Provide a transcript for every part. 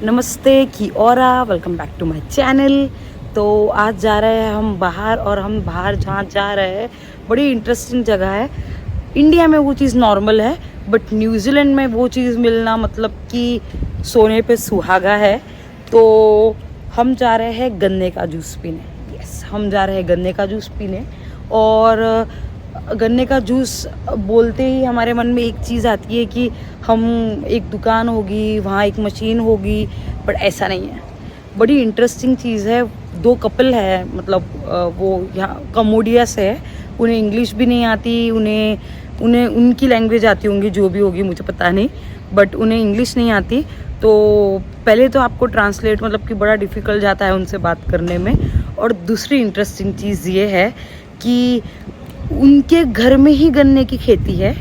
नमस्ते की औरा, welcome back to my channel. तो आज जा रहे हैं हम बाहर, और हम बाहर जहाँ जा रहे हैं बड़ी इंटरेस्टिंग जगह है। इंडिया में वो चीज़ नॉर्मल है, बट न्यूजीलैंड में वो चीज़ मिलना मतलब कि सोने पे सुहागा है। तो हम जा रहे हैं गन्ने का जूस पीने। यस, हम जा रहे हैं गन्ने का जूस पीने। और गन्ने का जूस बोलते ही हमारे मन में एक चीज़ आती है कि हम एक दुकान होगी, वहाँ एक मशीन होगी, बट ऐसा नहीं है। बड़ी इंटरेस्टिंग चीज़ है। दो कपल है, मतलब वो यहाँ कमोडिया से है। उन्हें इंग्लिश भी नहीं आती, उन्हें उनकी लैंग्वेज आती होंगी, जो भी होगी मुझे पता नहीं, बट उन्हें इंग्लिश नहीं आती। तो पहले तो आपको ट्रांसलेट मतलब कि बड़ा डिफ़िकल्ट जाता है उनसे बात करने में। और दूसरी इंटरेस्टिंग चीज़ ये है कि उनके घर में ही गन्ने की खेती है,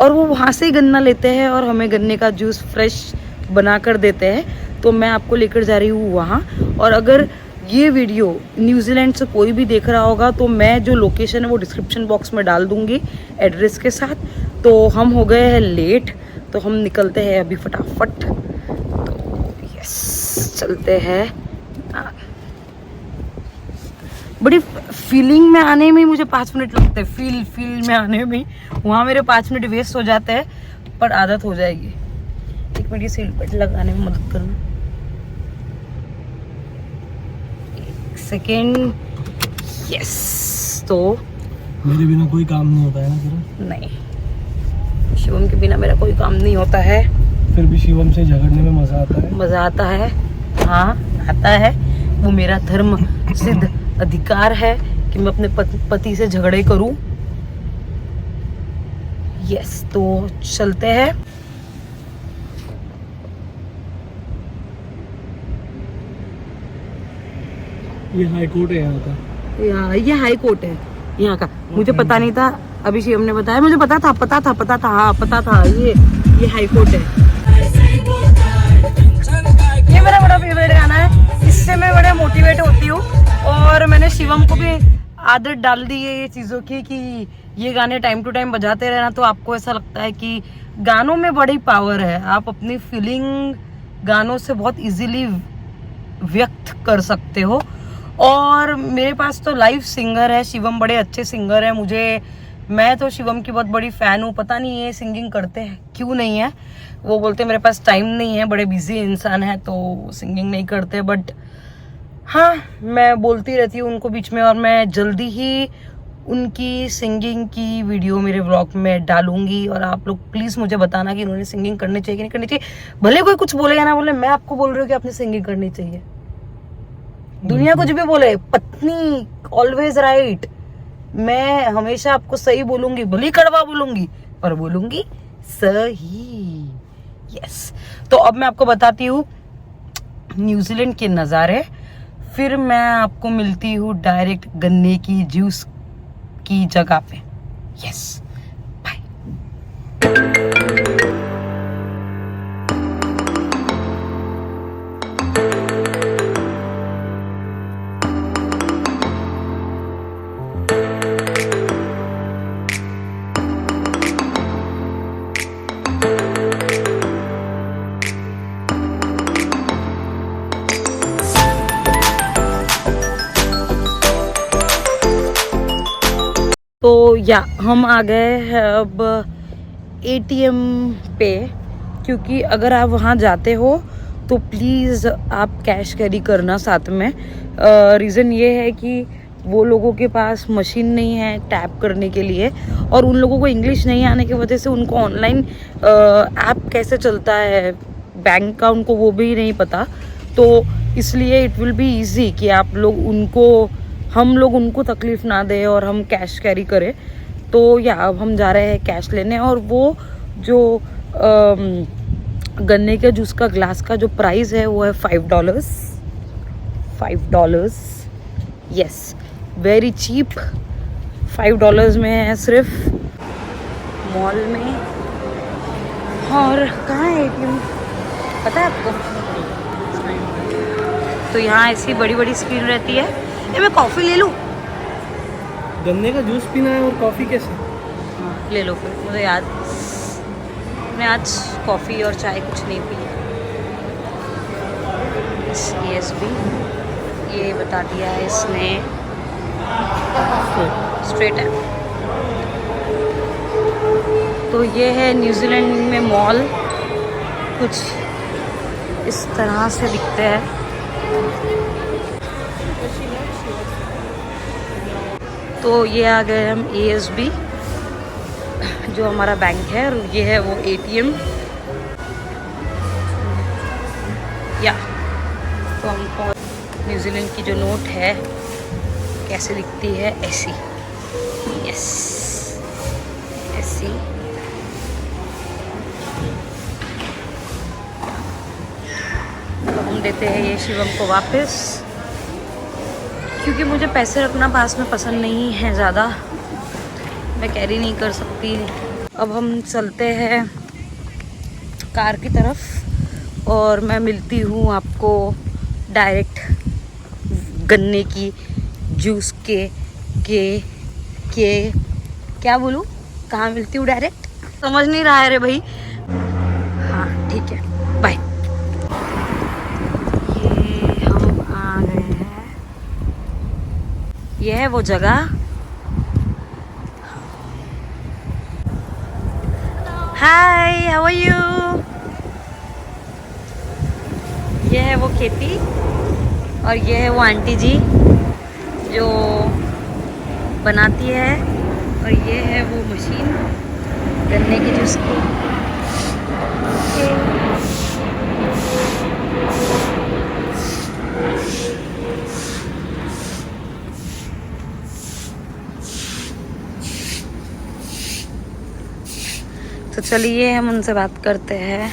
और वो वहाँ से ही गन्ना लेते हैं और हमें गन्ने का जूस फ्रेश बना कर देते हैं। तो मैं आपको लेकर जा रही हूँ वहाँ। और अगर ये वीडियो न्यूजीलैंड से कोई भी देख रहा होगा तो मैं जो लोकेशन है वो डिस्क्रिप्शन बॉक्स में डाल दूँगी एड्रेस के साथ। तो हम हो गए हैं लेट, तो हम निकलते हैं अभी फटाफट। तो यस, चलते हैं। बड़ी फीलिंग में आने में मुझे 5 मिनट लगते हैं। फील में आने में वहाँ मेरे 5 मिनट वेस्ट हो जाते हैं, पर आदत हो जाएगी। एक मिनट, ये सीट बेल्ट लगाने में मदद करना। एक सेकेंड। यस। तो मेरे बिना कोई काम नहीं होता है ना तेरा? नहीं, शिवम के बिना मेरा कोई काम नहीं होता है। फिर भी शिवम से झगड़ने में मजा आता है। मजा आता है, हाँ आता है। वो मेरा धर्म सिद्ध अधिकार है कि मैं अपने पति से झगड़े करूं। यस, तो चलते हैं। ये हाई कोर्ट है यहाँ का। ये हाई कोर्ट है यहाँ का। मुझे पता नहीं था, अभी शिवम ने बताया। मुझे पता था हाँ पता था। ये हाई कोर्ट है। ये मेरा बड़ा फेवरेट गाना है, इससे मैं बड़ा मोटिवेट होती हूँ। और मैंने शिवम को भी आदत डाल दी है ये चीज़ों की कि ये गाने टाइम टू टाइम बजाते रहना, तो आपको ऐसा लगता है कि गानों में बड़ी पावर है। आप अपनी फीलिंग गानों से बहुत इजीली व्यक्त कर सकते हो। और मेरे पास तो लाइव सिंगर है, शिवम बड़े अच्छे सिंगर है। मैं तो शिवम की बहुत बड़ी फ़ैन हूँ। पता नहीं ये सिंगिंग करते हैं क्यों नहीं है। वो बोलते हैं मेरे पास टाइम नहीं है, बड़े बिजी इंसान है, तो सिंगिंग नहीं करते। बट हाँ, मैं बोलती रहती हूँ उनको बीच में, और मैं जल्दी ही उनकी सिंगिंग की वीडियो मेरे व्लॉग में डालूंगी। और आप लोग प्लीज़ मुझे बताना कि उन्होंने सिंगिंग करनी चाहिए कि नहीं करनी चाहिए। भले कोई कुछ बोले या ना बोले, मैं आपको बोल रही हूँ कि आपने सिंगिंग करनी चाहिए। दुनिया कुछ भी बोले, पत्नी ऑलवेज राइट। मैं हमेशा आपको सही बोलूंगी, भले कड़वा बोलूंगी, पर बोलूंगी सही। यस। तो अब मैं आपको बताती हूँ न्यूजीलैंड के नज़ारे, फिर मैं आपको मिलती हूँ डायरेक्ट गन्ने की जूस की जगह पे। Yes, bye. तो या हम आ गए हैं अब एटीएम पे, क्योंकि अगर आप वहाँ जाते हो तो प्लीज़ आप कैश कैरी करना साथ में। रीज़न ये है कि वो लोगों के पास मशीन नहीं है टैप करने के लिए, और उन लोगों को इंग्लिश नहीं आने की वजह से उनको ऑनलाइन ऐप कैसे चलता है बैंक का उनको वो भी नहीं पता। तो इसलिए इट विल बी ईजी कि हम लोग उनको तकलीफ़ ना दें और हम कैश कैरी करें। तो या अब हम जा रहे हैं कैश लेने। और वो जो गन्ने के जूस का ग्लास का जो प्राइस है वो है $5। Yes, very cheap. $5 में है सिर्फ मॉल में। और कहाँ है एटीएम पता है आपको? तो यहाँ ऐसी बड़ी बड़ी स्क्रीन रहती है। ये मैं कॉफ़ी ले लूँ? गन्ने का जूस पीना है और कॉफ़ी कैसे? हाँ ले लो फिर, मुझे मैंने आज कॉफ़ी और चाय कुछ नहीं पी। एंट्रेंस ESB, ये बता दिया है इसने, स्ट्रेट है। तो ये है न्यूजीलैंड में मॉल, कुछ इस तरह से दिखते हैं। तो ये आ गए हम ESB, जो हमारा बैंक है, और ये है वो ATM। या तो हमको न्यूजीलैंड की जो नोट है कैसे दिखती है, ऐसी, यस ऐसी। तो हम देते हैं ये शिवम को वापस, क्योंकि मुझे पैसे रखना पास में पसंद नहीं है ज़्यादा, मैं कैरी नहीं कर सकती। अब हम चलते हैं कार की तरफ और मैं मिलती हूँ आपको डायरेक्ट गन्ने की जूस के क्या बोलूँ, कहाँ मिलती हूँ डायरेक्ट, समझ नहीं रहा है रे भाई। हाँ ठीक है, बाय। ये हम आ गए हैं, ये है वो जगह। हाय, हाउ आर यू। ये है वो खेती और ये है वो आंटी जी जो बनाती है, और ये है वो मशीन गन्ने की जूस की। तो चलिए हम उनसे बात करते हैं।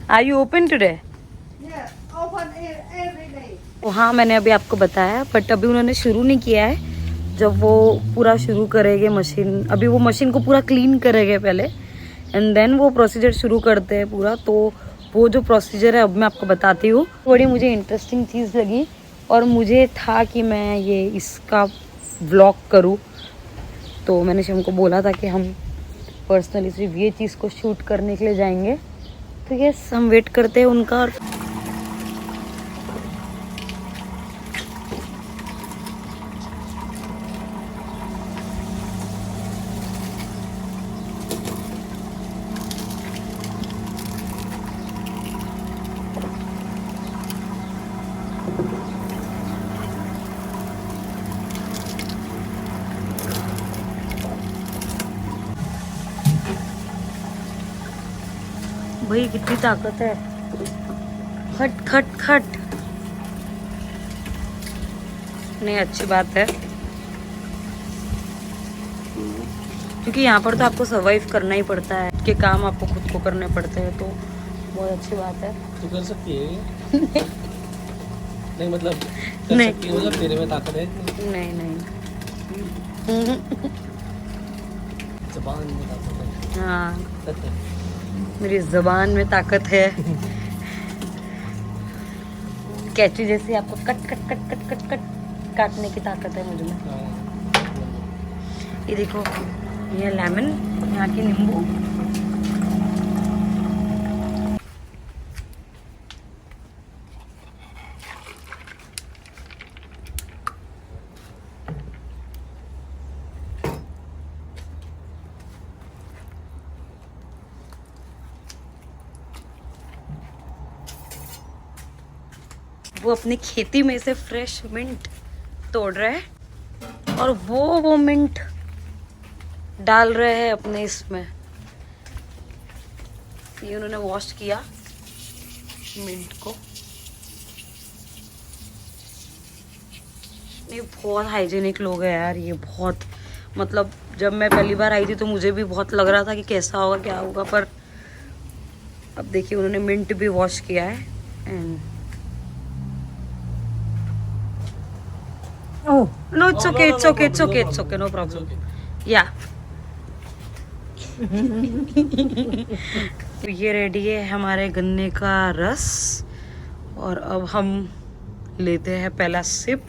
Are you open today? हाँ, मैंने अभी आपको बताया, बट अभी उन्होंने शुरू नहीं किया है। जब वो पूरा शुरू करेंगे मशीन, अभी वो मशीन को पूरा क्लीन करेंगे पहले, एंड देन वो प्रोसीजर शुरू करते हैं पूरा। तो वो जो प्रोसीजर है अब मैं आपको बताती हूँ। बड़ी मुझे इंटरेस्टिंग चीज़ लगी और मुझे था कि मैं ये इसका व्लॉग करूँ, तो मैंने शिवम को बोला था कि हम पर्सनली सिर्फ ये चीज़ को शूट करने के लिए जाएंगे। तो यस, हम वेट करते हैं उनका। और भाई कितनी ताकत है, खट खट खट। नहीं, अच्छी बात है, क्योंकि यहाँ पर तो आपको सर्वाइव करना ही पड़ता है, के काम आपको खुद को करने पड़ते हैं, तो बहुत अच्छी बात है। तू कर सकती है नहीं मतलब कर नहीं। सकती है, मतलब तेरे में ताकत है। नहीं नहीं। ज़बान में ताकत है। हाँ, मेरी ज़बान में ताकत है। कैंची जैसे आपको cut cut cut cut cut cut काटने की ताकत है मुझ में। ये देखो, ये लेमन, यहाँ की नींबू। वो अपनी खेती में से फ्रेश मिंट तोड़ रहे हैं और वो मिंट डाल रहे हैं अपने इसमें। ये उन्होंने वॉश किया मिंट को। ये बहुत हाइजीनिक लोग हैं यार, ये बहुत, मतलब जब मैं पहली बार आई थी तो मुझे भी बहुत लग रहा था कि कैसा होगा क्या होगा, पर अब देखिए उन्होंने मिंट भी वॉश किया है। And oh no, it's okay, it's okay, it's okay, it's okay, no problem. Yeah. तो ये रेडी है हमारे गन्ने का रस, और अब हम लेते हैं पहला sip.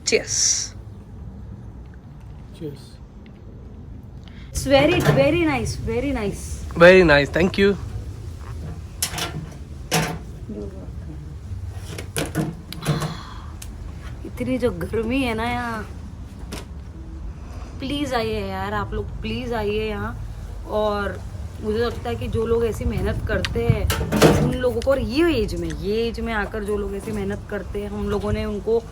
Cheers. It's very nice, very nice. Very nice, thank you. इतनी जो गर्मी है ना यहाँ, प्लीज़ आइए यार आप लोग, प्लीज़ आइए यहाँ। और मुझे लगता है कि जो लोग ऐसी मेहनत करते हैं उन लोगों को, और ये एज में आकर जो लोग ऐसी मेहनत करते हैं, हम लोगों ने उनको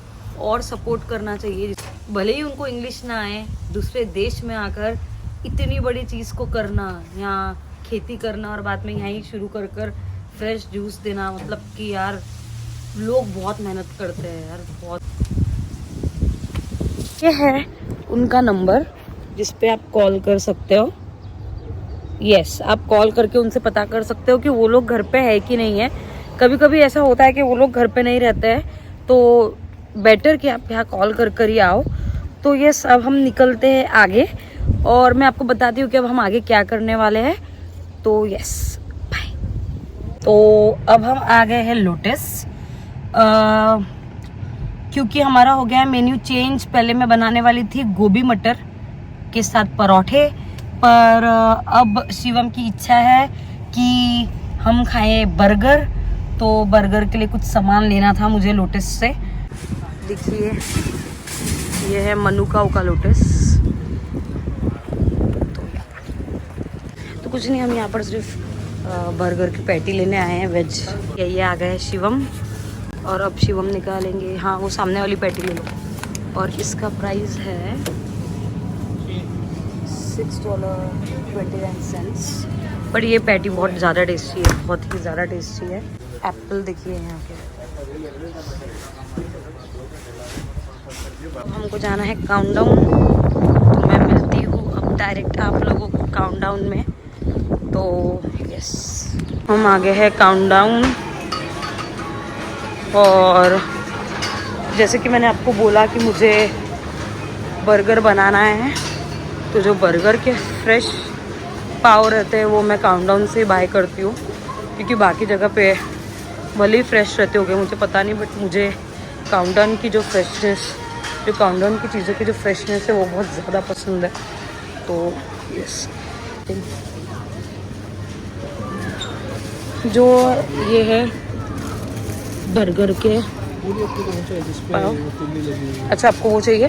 और सपोर्ट करना चाहिए। भले ही उनको इंग्लिश ना आए, दूसरे देश में आकर इतनी बड़ी चीज़ को करना, यहाँ खेती करना और बाद में यहाँ ही शुरू कर कर फ्रेश जूस देना, मतलब कि यार लोग बहुत मेहनत करते हैं यार, बहुत। ये है उनका नंबर जिस पे आप कॉल कर सकते हो। यस, आप कॉल करके उनसे पता कर सकते हो कि वो लोग घर पे है कि नहीं है। कभी कभी ऐसा होता है कि वो लोग घर पे नहीं रहते हैं, तो बेटर कि आप यहाँ कॉल कर कर ही आओ। तो यस, अब हम निकलते हैं आगे और मैं आपको बताती हूँ कि अब हम आगे क्या करने वाले हैं। तो यस बाय। तो अब हम आ गए हैं लोटस, क्योंकि हमारा हो गया है मेन्यू चेंज। पहले मैं बनाने वाली थी गोभी मटर के साथ परोठे, पर अब शिवम की इच्छा है कि हम खाएं बर्गर। तो बर्गर के लिए कुछ सामान लेना था मुझे लोटस से। देखिए ये है मनुकाऊ का लोटस। तो कुछ नहीं, हम यहाँ पर सिर्फ बर्गर की पैटी लेने आए हैं वेज। ये आ गए शिवम, और अब शिवम निकालेंगे। हाँ, वो सामने वाली पैटी ले लो, और इसका प्राइस है $6.29। पर ये पैटी बहुत ज़्यादा टेस्टी है, बहुत ही ज़्यादा टेस्टी है। एप्पल देखिए यहाँ के। हमको जाना है काउंटडाउन, तो मैं मिलती हूँ अब डायरेक्ट आप लोगों को काउंटडाउन में। तो यस, हम आ गए हैं काउंटडाउन। और जैसे कि मैंने आपको बोला कि मुझे बर्गर बनाना है, तो जो बर्गर के फ्रेश पाव रहते हैं वो मैं काउंटडाउन से बाय करती हूँ, क्योंकि बाकी जगह पे भले ही फ्रेश रहते होंगे, मुझे पता नहीं, बट मुझे काउंटडाउन की जो फ्रेशनेस, जो काउंटडाउन की चीज़ों की जो फ्रेशनेस है वो बहुत ज़्यादा पसंद है। तो यस, जो ये है बर्गर के पाव। अच्छा, आपको वो चाहिए?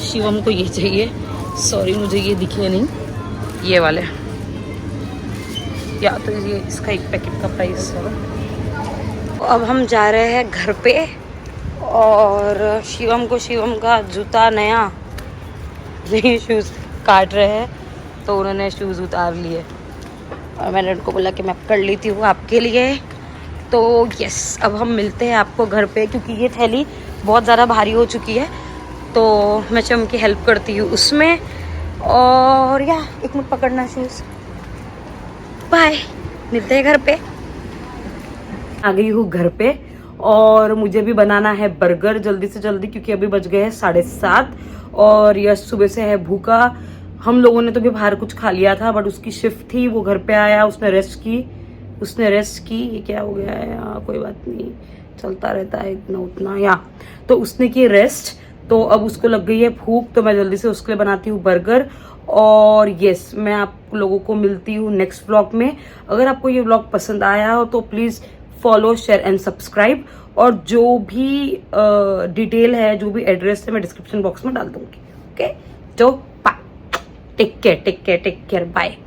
शिवम को ये चाहिए। सॉरी, मुझे ये दिखे नहीं, ये वाले। या तो ये इसका एक पैकेट का प्राइस है। अब हम जा रहे हैं घर पे, और शिवम का जूता नया शूज़ काट रहे हैं, तो उन्होंने शूज़ उतार लिए और मैंने उनको बोला कि मैं कर लेती हूँ आपके लिए। तो यस, अब हम मिलते हैं आपको घर पे, क्योंकि ये थैली बहुत ज़्यादा भारी हो चुकी है, तो मैं शिवम की हेल्प करती हूँ उसमें। और या एक मिनट पकड़ना शूज़। बाय, मिलते हैं घर पे। आ गई हूँ घर पे, और मुझे भी बनाना है बर्गर जल्दी से जल्दी, क्योंकि अभी बज गए हैं 7:30 और यश सुबह से है भूखा। हम लोगों ने तो भी बाहर कुछ खा लिया था, बट उसकी शिफ्ट थी, वो घर पे आया, उसने रेस्ट की। ये क्या हो गया है? कोई बात नहीं, चलता रहता है इतना उतना। या तो उसने की रेस्ट, तो अब उसको लग गई है भूख, तो मैं जल्दी से उसके लिए बनाती हूँ बर्गर। और यस, मैं आप लोगों को मिलती हूँ नेक्स्ट व्लॉग में। अगर आपको ये व्लॉग पसंद आया हो तो please follow, share and subscribe. और जो भी डिटेल है, जो भी एड्रेस है, मैं डिस्क्रिप्शन बॉक्स में डाल दूंगी। ओके, तो बाय, टेक केयर, बाय।